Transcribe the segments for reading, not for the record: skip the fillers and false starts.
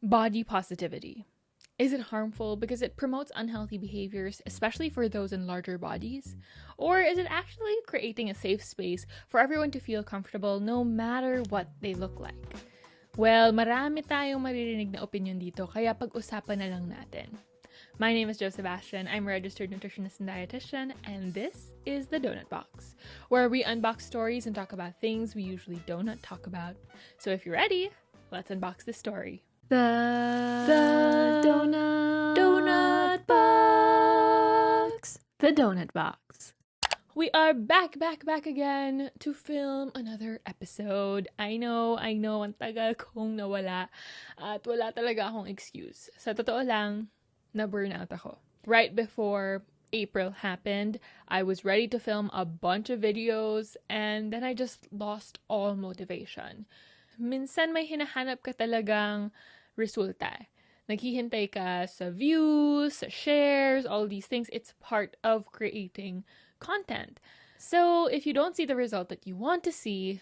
body positivity. Is it harmful because it promotes unhealthy behaviors, especially for those in larger bodies? Or is it actually creating a safe space for everyone to feel comfortable no matter what they look like? Well, marami tayong maririnig na opinion dito, kaya pag-usapan na lang natin. My name is Sebastian. I'm a registered nutritionist and dietitian, and this is the Donut Box, where we unbox stories and talk about things we usually do not talk about. So if you're ready, let's unbox this story. The Donut Box. The Donut Box. We are back again to film another episode. I know, ang tagal kong nawala at wala talaga akong excuse. Sa totoo lang, na-burnout ako. Right before April happened, I was ready to film a bunch of videos and then I just lost all motivation. Minsan may hinahanap ka talagang resulta. Naghihintay ka sa views, sa shares, all these things. It's part of creating content. So if you don't see the result that you want to see,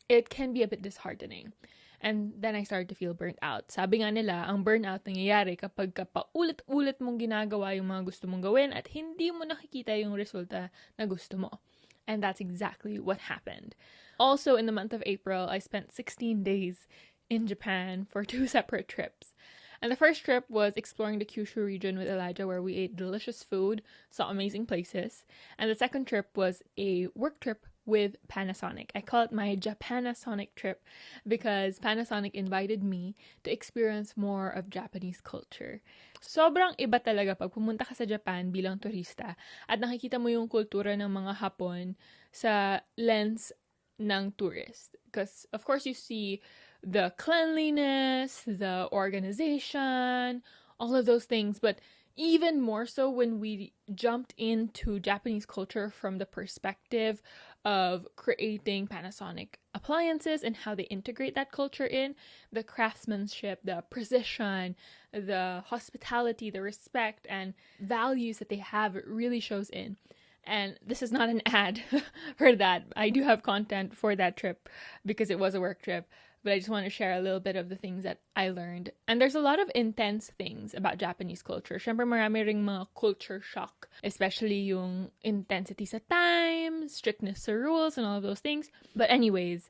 it can be a bit disheartening. And then I started to feel burnt out. Sabi nga nila, ang burnout nangyayari kapag paulit-ulit mong ginagawa yung mga gusto mong gawin at hindi mo nakikita yung resulta na gusto mo. And that's exactly what happened. Also, in the month of April, I spent 16 days in Japan for 2 separate trips. And the first trip was exploring the Kyushu region with Elijah, where we ate delicious food, saw amazing places. And the second trip was a work trip with Panasonic. I call it my Japanasonic trip because Panasonic invited me to experience more of Japanese culture. Sobrang iba talaga pag pumunta ka sa Japan bilang turista at nakikita mo yung kultura ng mga Hapon sa lens ng tourist. Because, of course, you see the cleanliness, the organization, all of those things. But even more so when we jumped into Japanese culture from the perspective of creating Panasonic appliances and how they integrate that culture in, the craftsmanship, the precision, the hospitality, the respect, and values that they have really shows in. And this is not an ad for that. I do have content for that trip because it was a work trip. But I just want to share a little bit of the things that I learned. And there's a lot of intense things about Japanese culture. Syempre marami ring mga culture shock. Especially yung intensity sa time, strictness sa rules, and all of those things. But anyways,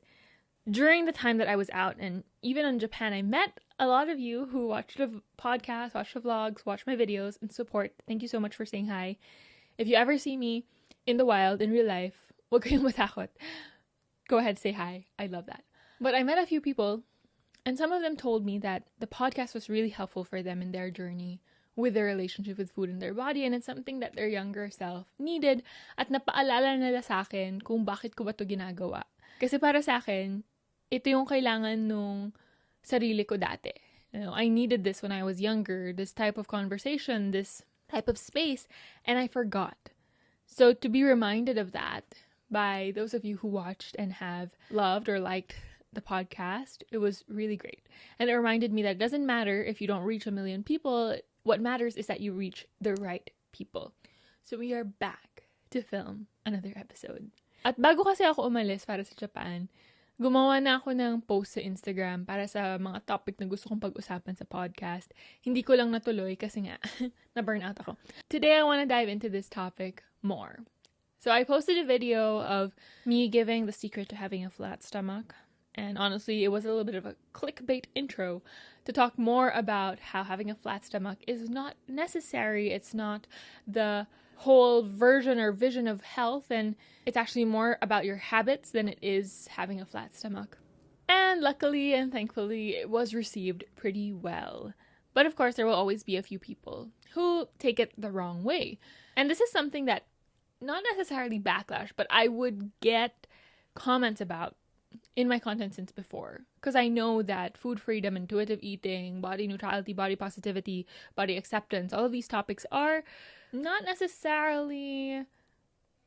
during the time that I was out, and even in Japan, I met a lot of you who watched the podcast, watched the vlogs, watched my videos, and support. Thank you so much for saying hi. If you ever see me in the wild, in real life, wag kayong matakot. Go ahead, say hi. I love that. But I met a few people, and some of them told me that the podcast was really helpful for them in their journey with their relationship with food and their body, and it's something that their younger self needed, at napaalala nila sa akin kung bakit ko ba ito ginagawa. Kasi para sa akin, ito yung kailangan nung sarili ko dati. You know, I needed this when I was younger, this type of conversation, this type of space, and I forgot. So to be reminded of that by those of you who watched and have loved or liked the podcast, it was really great. And it reminded me that it doesn't matter if you don't reach 1 million people. What matters is that you reach the right people. So we are back to film another episode. At bago kasi ako umalis para sa Japan, gumawa na ako ng post sa Instagram para sa mga topic na gusto kong pag-usapan sa podcast. Hindi ko lang natuloy kasi nga, na-burnout ako. Today, I want to dive into this topic more. So I posted a video of me giving the secret to having a flat stomach. And honestly, it was a little bit of a clickbait intro to talk more about how having a flat stomach is not necessary. It's not the whole version or vision of health, and it's actually more about your habits than it is having a flat stomach. And luckily and thankfully, it was received pretty well. But of course, there will always be a few people who take it the wrong way. And this is something that, not necessarily backlash, but I would get comments about in my content since before. Because I know that food freedom, intuitive eating, body neutrality, body positivity, body acceptance, all of these topics are not necessarily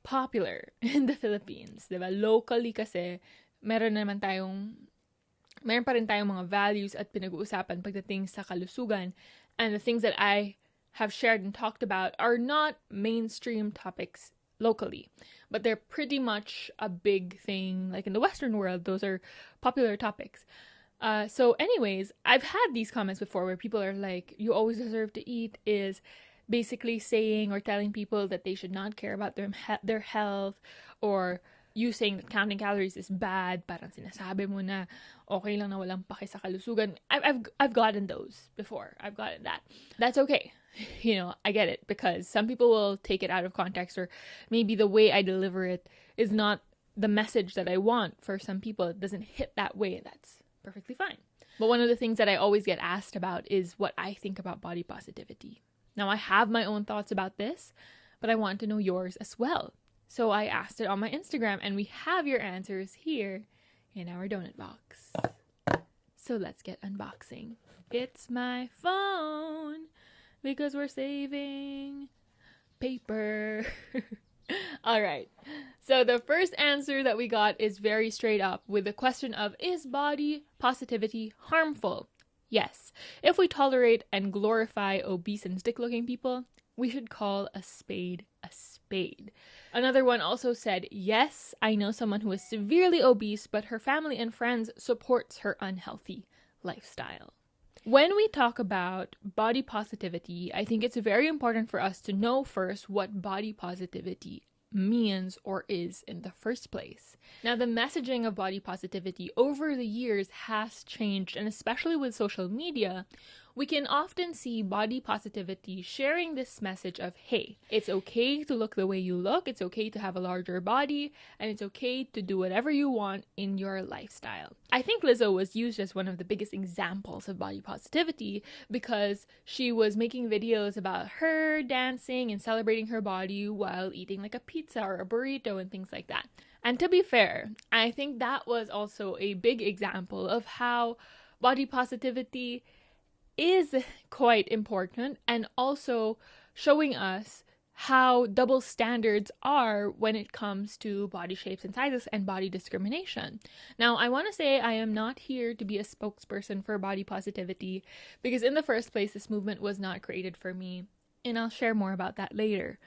popular in the Philippines. Diba? Locally kasi, meron pa rin tayong mga values at pinag-uusapan pagdating sa kalusugan. And the things that I have shared and talked about are not mainstream topics locally, but they're pretty much a big thing. Like in the Western world, those are popular topics. So anyways, I've had these comments before where people are like, you always deserve to eat is basically saying or telling people that they should not care about their health, or you saying that counting calories is bad, parang sinasabi mo na okay lang na walang pake sa kalusugan. I've gotten those before. I've gotten that. That's okay. You know, I get it, because some people will take it out of context, or maybe the way I deliver it is not the message that I want. For some people, it doesn't hit that way, and that's perfectly fine. But one of the things that I always get asked about is what I think about body positivity. Now, I have my own thoughts about this, but I want to know yours as well. So I asked it on my Instagram, and we have your answers here in our donut box. So let's get unboxing. It's my phone, because we're saving paper. All right. So the first answer that we got is very straight up with the question of, is body positivity harmful? Yes. If we tolerate and glorify obese and stick-looking people, we should call a spade a spade. Another one also said, yes, I know someone who is severely obese, but her family and friends supports her unhealthy lifestyle. When we talk about body positivity, I think it's very important for us to know first what body positivity means or is in the first place. Now, the messaging of body positivity over the years has changed, and especially with social media, we can often see body positivity sharing this message of, hey, it's okay to look the way you look, it's okay to have a larger body, and it's okay to do whatever you want in your lifestyle. I think Lizzo was used as one of the biggest examples of body positivity, because she was making videos about her dancing and celebrating her body while eating like a pizza or a burrito and things like that. And to be fair, I think that was also a big example of how body positivity is quite important, and also showing us how double standards are when it comes to body shapes and sizes and body discrimination. Now, I want to say I am not here to be a spokesperson for body positivity, because in the first place, this movement was not created for me, and I'll share more about that later.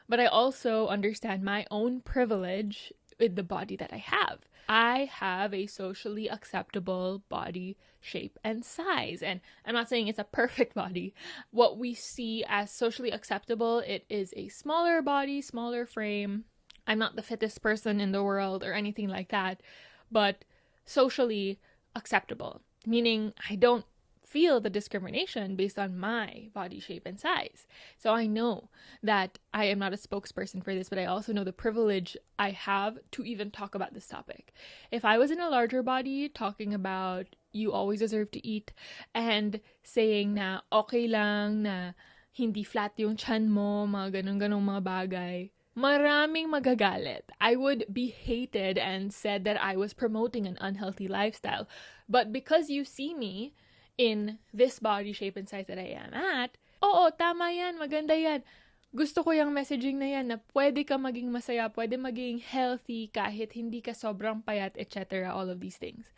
But I also understand my own privilege with the body that I have. I have a socially acceptable body shape and size. And I'm not saying it's a perfect body. What we see as socially acceptable, it is a smaller body, smaller frame. I'm not the fittest person in the world or anything like that, but socially acceptable, meaning I don't feel the discrimination based on my body shape and size. So I know that I am not a spokesperson for this, but I also know the privilege I have to even talk about this topic. If I was in a larger body talking about you always deserve to eat and saying na okay lang na hindi flat yung tiyan mo, mga ganun-ganung mga bagay, maraming magagalit. I would be hated and said that I was promoting an unhealthy lifestyle. But because you see me in this body shape and size that I am at, oo, tama yan, maganda yan. Gusto ko yung messaging na yan na pwede ka maging masaya, pwede maging healthy kahit hindi ka sobrang payat, etc. All of these things.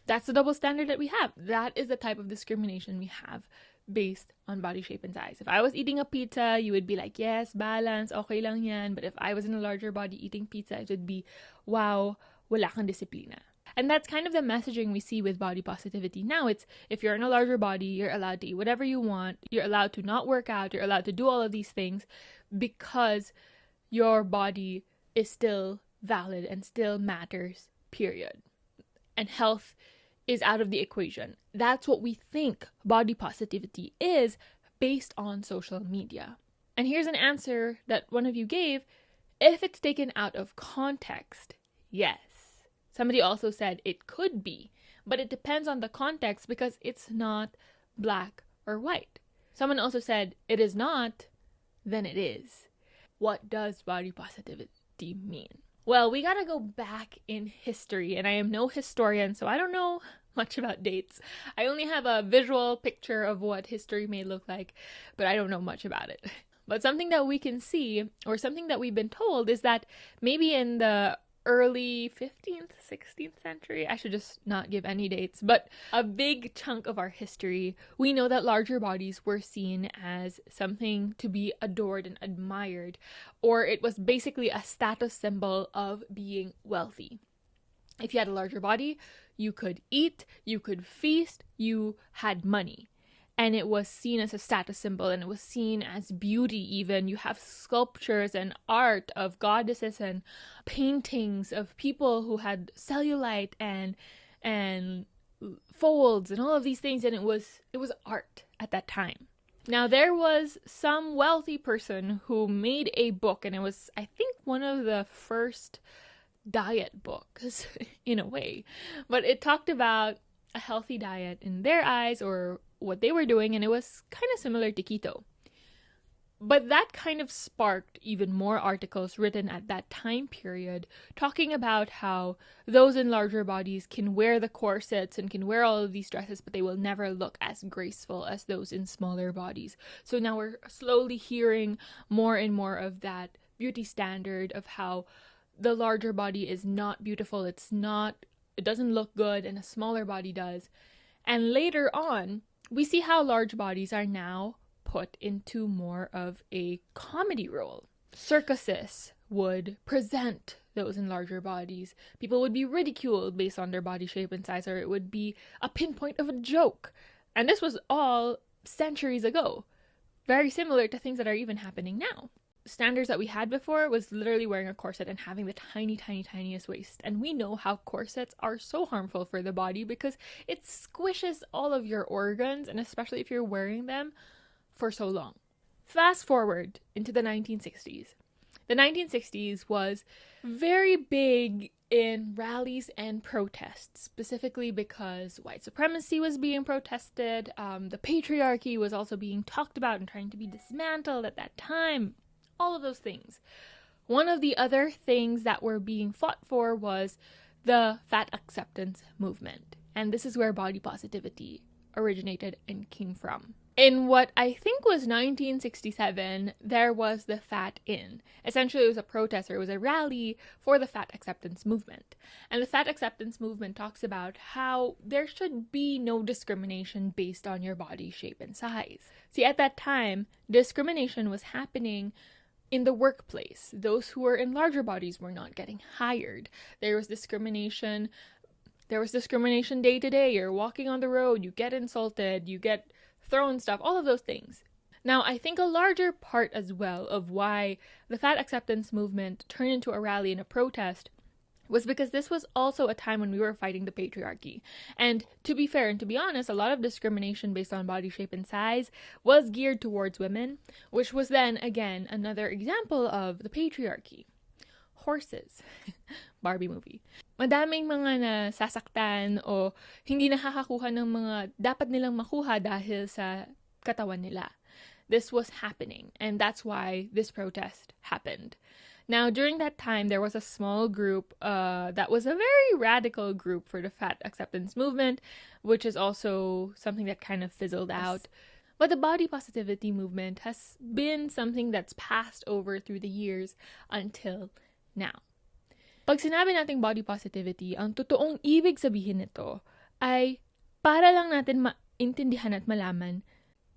That's the double standard that we have. That is the type of discrimination we have based on body shape and size. If I was eating a pizza, you would be like, yes, balance, okay lang yan. But if I was in a larger body eating pizza, it would be, wow, wala kang disiplina. And that's kind of the messaging we see with body positivity. Now it's, if you're in a larger body, you're allowed to eat whatever you want. You're allowed to not work out. You're allowed to do all of these things because your body is still valid and still matters, period. And health is out of the equation. That's what we think body positivity is based on social media. And here's an answer that one of you gave. If it's taken out of context, yes. Somebody also said it could be, but it depends on the context because it's not black or white. Someone also said it is not, then it is. What does body positivity mean? Well, we gotta go back in history, and I am no historian, so I don't know much about dates. I only have a visual picture of what history may look like, but I don't know much about it. But something that we can see, or something that we've been told, is that maybe in the early 15th, 16th century, I should just not give any dates, but a big chunk of our history, we know that larger bodies were seen as something to be adored and admired, or it was basically a status symbol of being wealthy. If you had a larger body, you could eat, you could feast, you had money. And it was seen as a status symbol, and it was seen as beauty even. You have sculptures and art of goddesses and paintings of people who had cellulite and folds and all of these things, and it was art at that time. Now, there was some wealthy person who made a book, and it was, I think, one of the first diet books in a way, but it talked about a healthy diet in their eyes, or what they were doing, and it was kind of similar to keto. But that kind of sparked even more articles written at that time period, talking about how those in larger bodies can wear the corsets and can wear all of these dresses, but they will never look as graceful as those in smaller bodies. So now we're slowly hearing more and more of that beauty standard of how the larger body is not beautiful, it doesn't look good, and a smaller body does. And later on, we see how large bodies are now put into more of a comedy role. Circuses would present those in larger bodies. People would be ridiculed based on their body shape and size, or it would be a pinpoint of a joke. And this was all centuries ago. Very similar to things that are even happening now. Standards that we had before was literally wearing a corset and having the tiniest waist. And we know how corsets are so harmful for the body because it squishes all of your organs, and especially if you're wearing them for so long. Fast forward into the 1960s. The 1960s was very big in rallies and protests, specifically because white supremacy was being protested. The patriarchy was also being talked about and trying to be dismantled at that time. All of those things. One of the other things that were being fought for was the fat acceptance movement. And this is where body positivity originated and came from. In what I think was 1967, there was the Fat In. Essentially, it was a protest, or it was a rally for the fat acceptance movement. And the fat acceptance movement talks about how there should be no discrimination based on your body shape and size. See, at that time, discrimination was happening in the workplace. Those who were in larger bodies were not getting hired. There was discrimination day to day. You're walking on the road, you get insulted, you get thrown stuff, all of those things. Now, I think a larger part as well of why the fat acceptance movement turned into a rally and a protest was because this was also a time when we were fighting the patriarchy. And to be fair and to be honest, a lot of discrimination based on body shape and size was geared towards women, which was then, again, another example of the patriarchy. Horses. Barbie movie. Madaming mga nasasaktan o hindi nakakakuha ng mga dapat nilang makuha dahil sa katawan nila. This was happening, and that's why this protest happened. Now, during that time, there was a small group that was a very radical group for the fat acceptance movement, which is also something that kind of fizzled out. But the body positivity movement has been something that's passed over through the years until now. Pag sinabi nating body positivity, ang totoong ibig sabihin nito ay para lang natin maintindihan at malaman,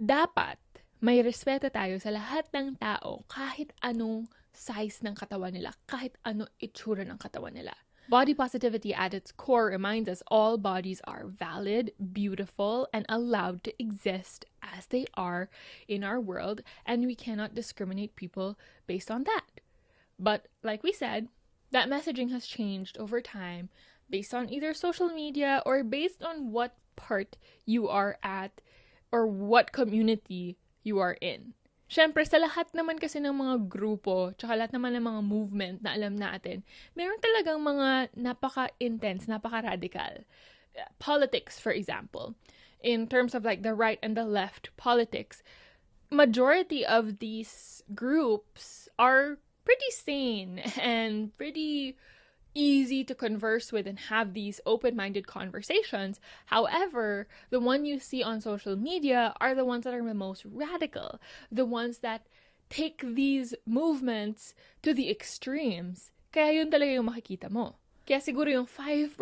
dapat may respeto tayo sa lahat ng tao kahit anong size ng katawan nila, kahit ano itsura ng katawan nila. Body positivity at its core reminds us all bodies are valid, beautiful, and allowed to exist as they are in our world, and we cannot discriminate people based on that. But like we said, that messaging has changed over time based on either social media or based on what part you are at or what community you are in. Siyempre, sa lahat naman kasi ng mga grupo, tsaka lahat naman ng mga movement na alam natin, meron talagang mga napaka-intense, napaka-radical. Politics, for example. In terms of like the right and the left politics, majority of these groups are pretty sane and pretty easy to converse with and have these open-minded conversations. However, the one you see on social media are the ones that are the most radical, the ones that take these movements to the extremes. Kaya yun talaga yung makikita mo. Kaya siguro yung 5%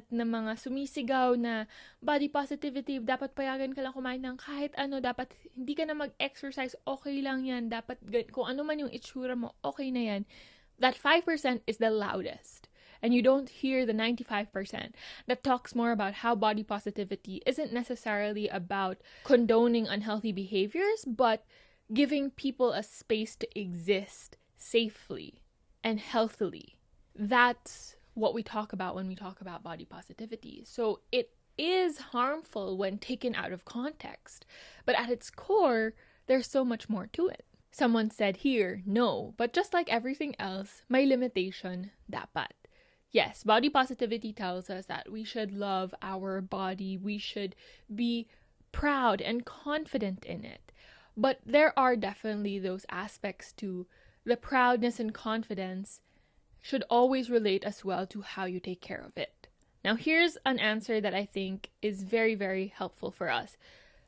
na mga sumisigaw na body positivity, dapat payagan ka lang kumain ng kahit ano, dapat hindi ka na mag-exercise, okay lang yan, dapat kung ano man yung itsura mo, okay na yan. That 5% is the loudest. and you don't hear the 95% that talks more about how body positivity isn't necessarily about condoning unhealthy behaviors, but giving people a space to exist safely and healthily. That's what we talk about when we talk about body positivity. So it is harmful when taken out of context, but at its core, there's so much more to it. Someone said here, no, but just like everything else, may limitation dapat. Yes, body positivity tells us that we should love our body, we should be proud and confident in it. But there are definitely those aspects to the proudness and confidence should always relate as well to how you take care of it. Now, here's an answer that I think is very, very helpful for us.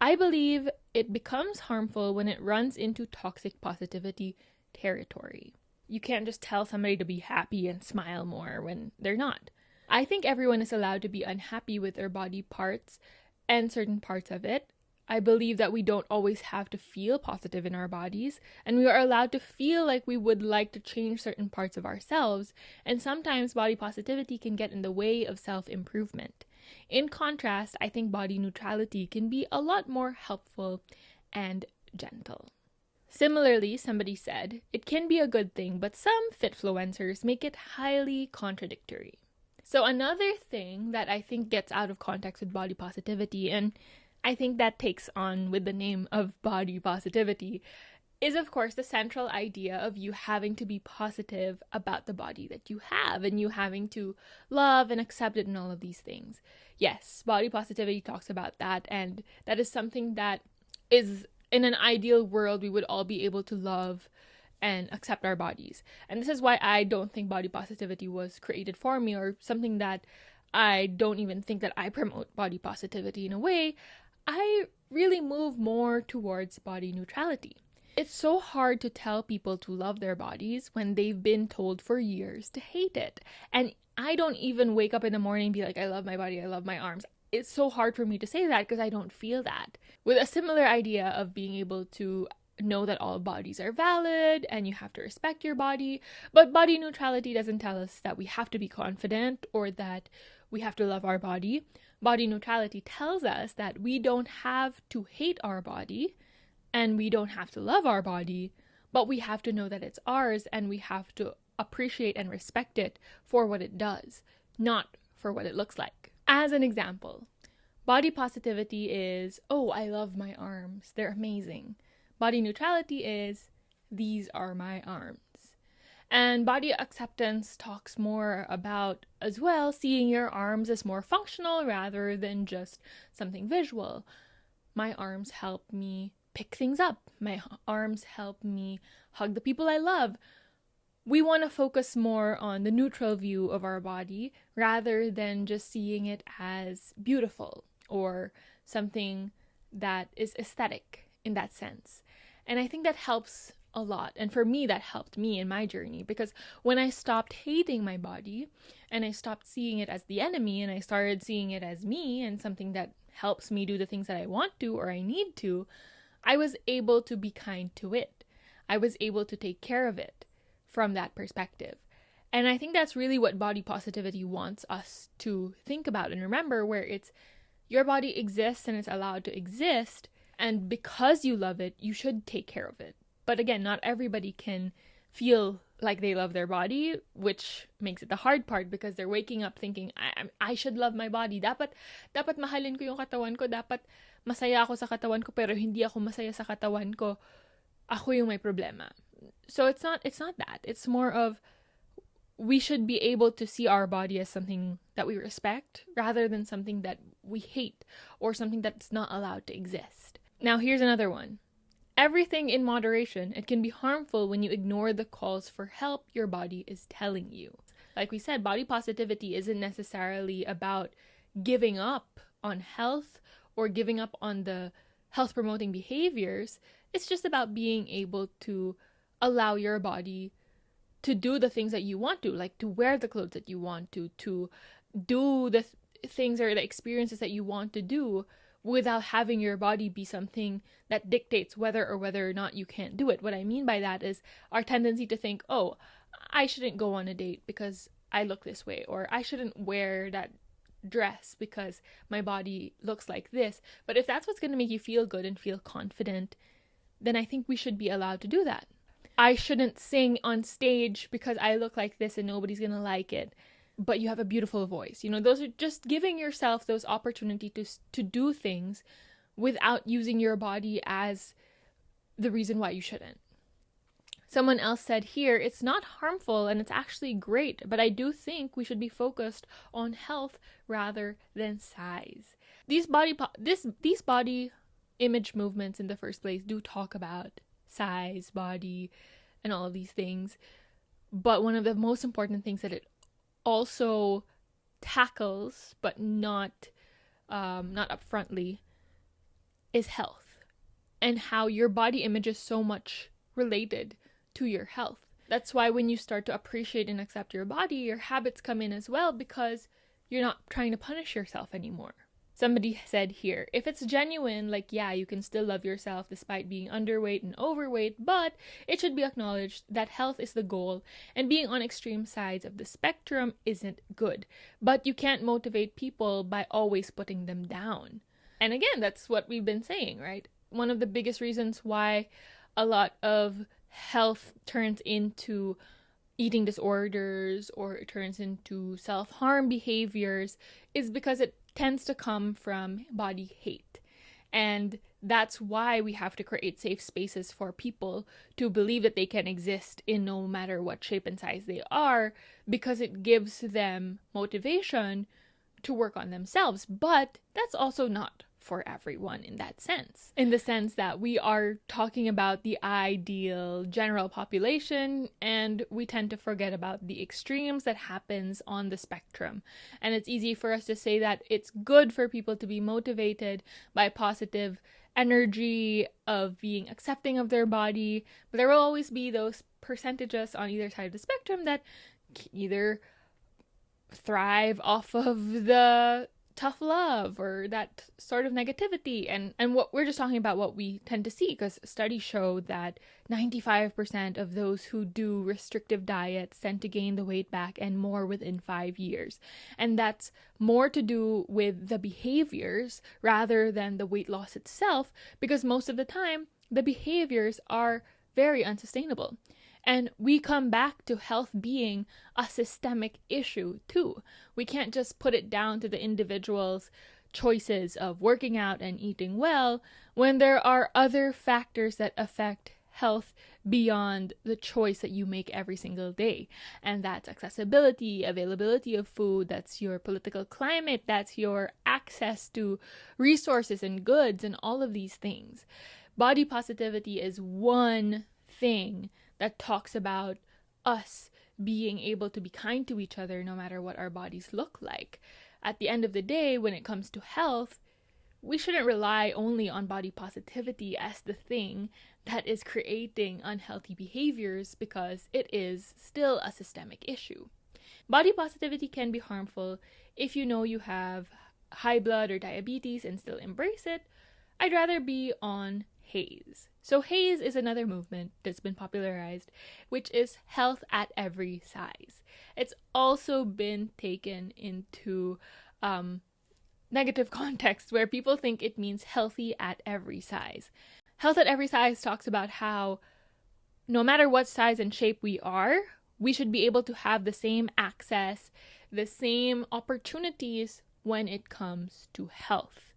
I believe it becomes harmful when it runs into toxic positivity territory. You can't just tell somebody to be happy and smile more when they're not. I think everyone is allowed to be unhappy with their body parts and certain parts of it. I believe that we don't always have to feel positive in our bodies, and we are allowed to feel like we would like to change certain parts of ourselves, and sometimes body positivity can get in the way of self-improvement. In contrast, I think body neutrality can be a lot more helpful and gentle. Similarly, somebody said, it can be a good thing, but some fitfluencers make it highly contradictory. So another thing that I think gets out of context with body positivity, and I think that takes on with the name of body positivity, is of course the central idea of you having to be positive about the body that you have and you having to love and accept it and all of these things. Yes, body positivity talks about that, and that is something that is, in an ideal world, we would all be able to love and accept our bodies. And this is why I don't think body positivity was created for me, or something that I don't even think that I promote body positivity in a way. I really move more towards body neutrality. It's so hard to tell people to love their bodies when they've been told for years to hate it. And I don't even wake up in the morning and be like, I love my body, I love my arms. It's so hard for me to say that because I don't feel that. With a similar idea of being able to know that all bodies are valid and you have to respect your body, but body neutrality doesn't tell us that we have to be confident or that we have to love our body. Body neutrality tells us that we don't have to hate our body and we don't have to love our body, but we have to know that it's ours and we have to appreciate and respect it for what it does, not for what it looks like. As an example, body positivity is, oh, I love my arms, they're amazing. Body neutrality is, these are my arms. And body acceptance talks more about, as well, seeing your arms as more functional rather than just something visual. My arms help me pick things up. My arms help me hug the people I love. We want to focus more on the neutral view of our body rather than just seeing it as beautiful or something that is aesthetic in that sense. And I think that helps a lot. And for me, that helped me in my journey, because when I stopped hating my body and I stopped seeing it as the enemy and I started seeing it as me and something that helps me do the things that I want to or I need to, I was able to be kind to it. I was able to take care of it from that perspective. And I think that's really what body positivity wants us to think about and remember, where it's your body exists and it's allowed to exist, and because you love it, you should take care of it. But again, not everybody can feel like they love their body, which makes it the hard part, because they're waking up thinking, I should love my body. Dapat mahalin ko yung katawan ko. Dapat masaya ako sa katawan ko, pero hindi ako masaya sa katawan ko. Ako yung may problema. So it's not that. It's more of, we should be able to see our body as something that we respect rather than something that we hate or something that's not allowed to exist. Now, here's another one. Everything in moderation. It can be harmful when you ignore the calls for help your body is telling you. Like we said, body positivity isn't necessarily about giving up on health or giving up on the health promoting behaviors. It's just about being able to allow your body to do the things that you want to, like to wear the clothes that you want to do the things or the experiences that you want to do, without having your body be something that dictates whether or not you can't do it. What I mean by that is our tendency to think, oh, I shouldn't go on a date because I look this way, or I shouldn't wear that dress because my body looks like this. But if that's what's going to make you feel good and feel confident, then I think we should be allowed to do that. I shouldn't sing on stage because I look like this and nobody's going to like it, but you have a beautiful voice. Those are just giving yourself those opportunities to do things without using your body as the reason why you shouldn't. Someone else said here, it's not harmful and it's actually great, but I do think we should be focused on health rather than size. These body image movements in the first place do talk about size, body, and all of these things. But one of the most important things that it also tackles, but not upfrontly, is health, and how your body image is so much related to your health. That's why when you start to appreciate and accept your body, your habits come in as well, because you're not trying to punish yourself anymore. Somebody said here, if it's genuine, like, yeah, you can still love yourself despite being underweight and overweight, but it should be acknowledged that health is the goal and being on extreme sides of the spectrum isn't good. But you can't motivate people by always putting them down. And again, that's what we've been saying, right? One of the biggest reasons why a lot of health turns into eating disorders or it turns into self-harm behaviors is because it tends to come from body hate. And that's why we have to create safe spaces for people to believe that they can exist in no matter what shape and size they are, because it gives them motivation to work on themselves. But that's also not for everyone in that sense, in the sense that we are talking about the ideal general population, and we tend to forget about the extremes that happens on the spectrum. And it's easy for us to say that it's good for people to be motivated by positive energy of being accepting of their body, but there will always be those percentages on either side of the spectrum that either thrive off of the tough love or that sort of negativity, and what we're just talking about what we tend to see, because studies show that 95% of those who do restrictive diets tend to gain the weight back and more within 5 years, and that's more to do with the behaviors rather than the weight loss itself, because most of the time the behaviors are very unsustainable. And we come back to health being a systemic issue too. We can't just put it down to the individual's choices of working out and eating well when there are other factors that affect health beyond the choice that you make every single day. And that's accessibility, availability of food, that's your political climate, that's your access to resources and goods and all of these things. Body positivity is one thing that talks about us being able to be kind to each other no matter what our bodies look like. At the end of the day, when it comes to health, we shouldn't rely only on body positivity as the thing that is creating unhealthy behaviors, because it is still a systemic issue. Body positivity can be harmful if you know you have high blood or diabetes and still embrace it. I'd rather be on HAES. So HAES is another movement that's been popularized, which is health at every size. It's also been taken into negative context where people think it means healthy at every size. Health at every size talks about how no matter what size and shape we are, we should be able to have the same access, the same opportunities when it comes to health.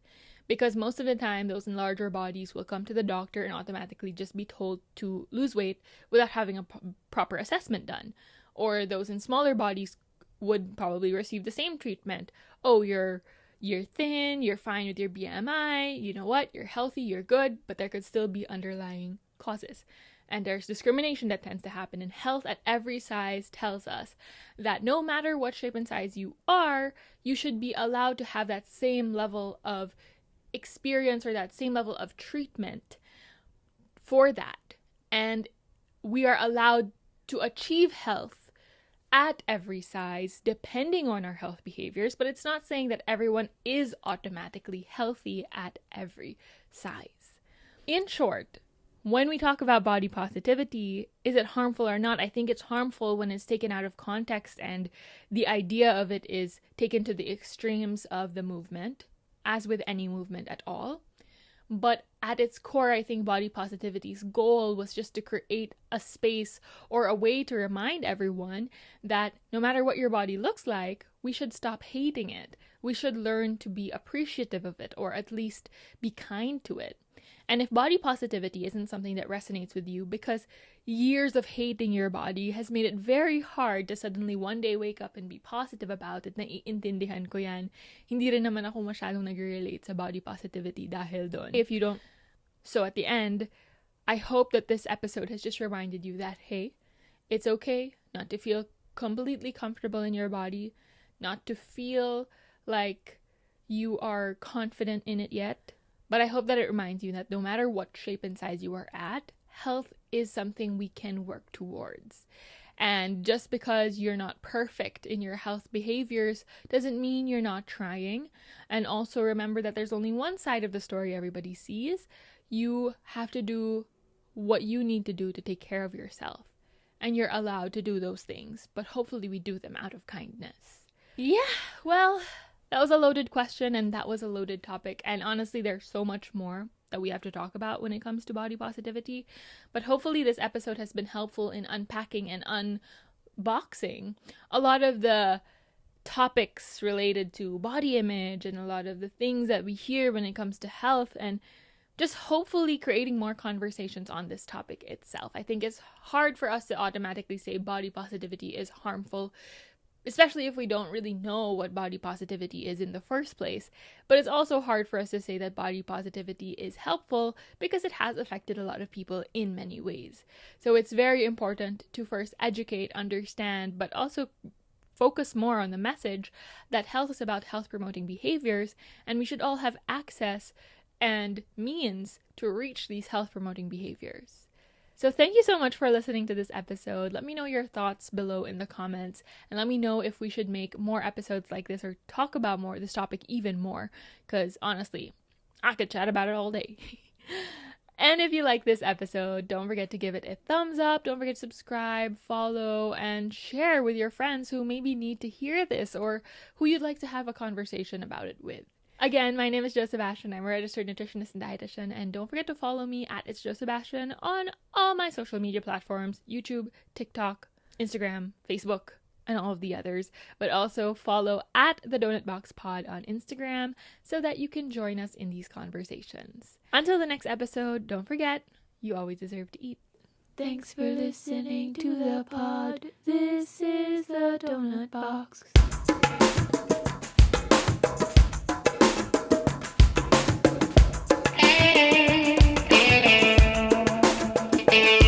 Because most of the time, those in larger bodies will come to the doctor and automatically just be told to lose weight without having a proper assessment done. Or those in smaller bodies would probably receive the same treatment. Oh, you're thin, you're fine with your BMI, you know what, you're healthy, you're good, but there could still be underlying causes. And there's discrimination that tends to happen. And health at every size tells us that no matter what shape and size you are, you should be allowed to have that same level of experience or that same level of treatment for that. And we are allowed to achieve health at every size depending on our health behaviors, but it's not saying that everyone is automatically healthy at every size. In short, when we talk about body positivity, is it harmful or not? I think it's harmful when it's taken out of context and the idea of it is taken to the extremes of the movement, as with any movement at all. But at its core, I think body positivity's goal was just to create a space or a way to remind everyone that no matter what your body looks like, we should stop hating it. We should learn to be appreciative of it, or at least be kind to it. And if body positivity isn't something that resonates with you because years of hating your body has made it very hard to suddenly one day wake up and be positive about it, naiintindihan ko yan. Hindi rin naman ako masyadong nag-relate sa body positivity dahil doon. If you don't... So at the end, I hope that this episode has just reminded you that, hey, it's okay not to feel completely comfortable in your body, not to feel like you are confident in it yet. But I hope that it reminds you that no matter what shape and size you are at, health is something we can work towards. And just because you're not perfect in your health behaviors doesn't mean you're not trying. And also remember that there's only one side of the story everybody sees. You have to do what you need to do to take care of yourself. And you're allowed to do those things. But hopefully we do them out of kindness. Yeah, well... That was a loaded question and that was a loaded topic. And honestly, there's so much more that we have to talk about when it comes to body positivity. But hopefully this episode has been helpful in unpacking and unboxing a lot of the topics related to body image and a lot of the things that we hear when it comes to health, and just hopefully creating more conversations on this topic itself. I think it's hard for us to automatically say body positivity is harmful, especially if we don't really know what body positivity is in the first place. But it's also hard for us to say that body positivity is helpful because it has affected a lot of people in many ways. So it's very important to first educate, understand, but also focus more on the message that health is about health-promoting behaviors, and we should all have access and means to reach these health-promoting behaviors. So thank you so much for listening to this episode. Let me know your thoughts below in the comments, and let me know if we should make more episodes like this or talk about this topic even more, because honestly, I could chat about it all day. And if you like this episode, don't forget to give it a thumbs up, don't forget to subscribe, follow, and share with your friends who maybe need to hear this or who you'd like to have a conversation about it with. Again, my name is Sebastian. I'm a registered nutritionist and dietitian, and don't forget to follow me at itsjosebstian on all my social media platforms: YouTube, TikTok, Instagram, Facebook, and all of the others. But also follow at the Donut Box Pod on Instagram so that you can join us in these conversations. Until the next episode, don't forget, you always deserve to eat. Thanks for listening to the pod. This is the Donut Box. Hey.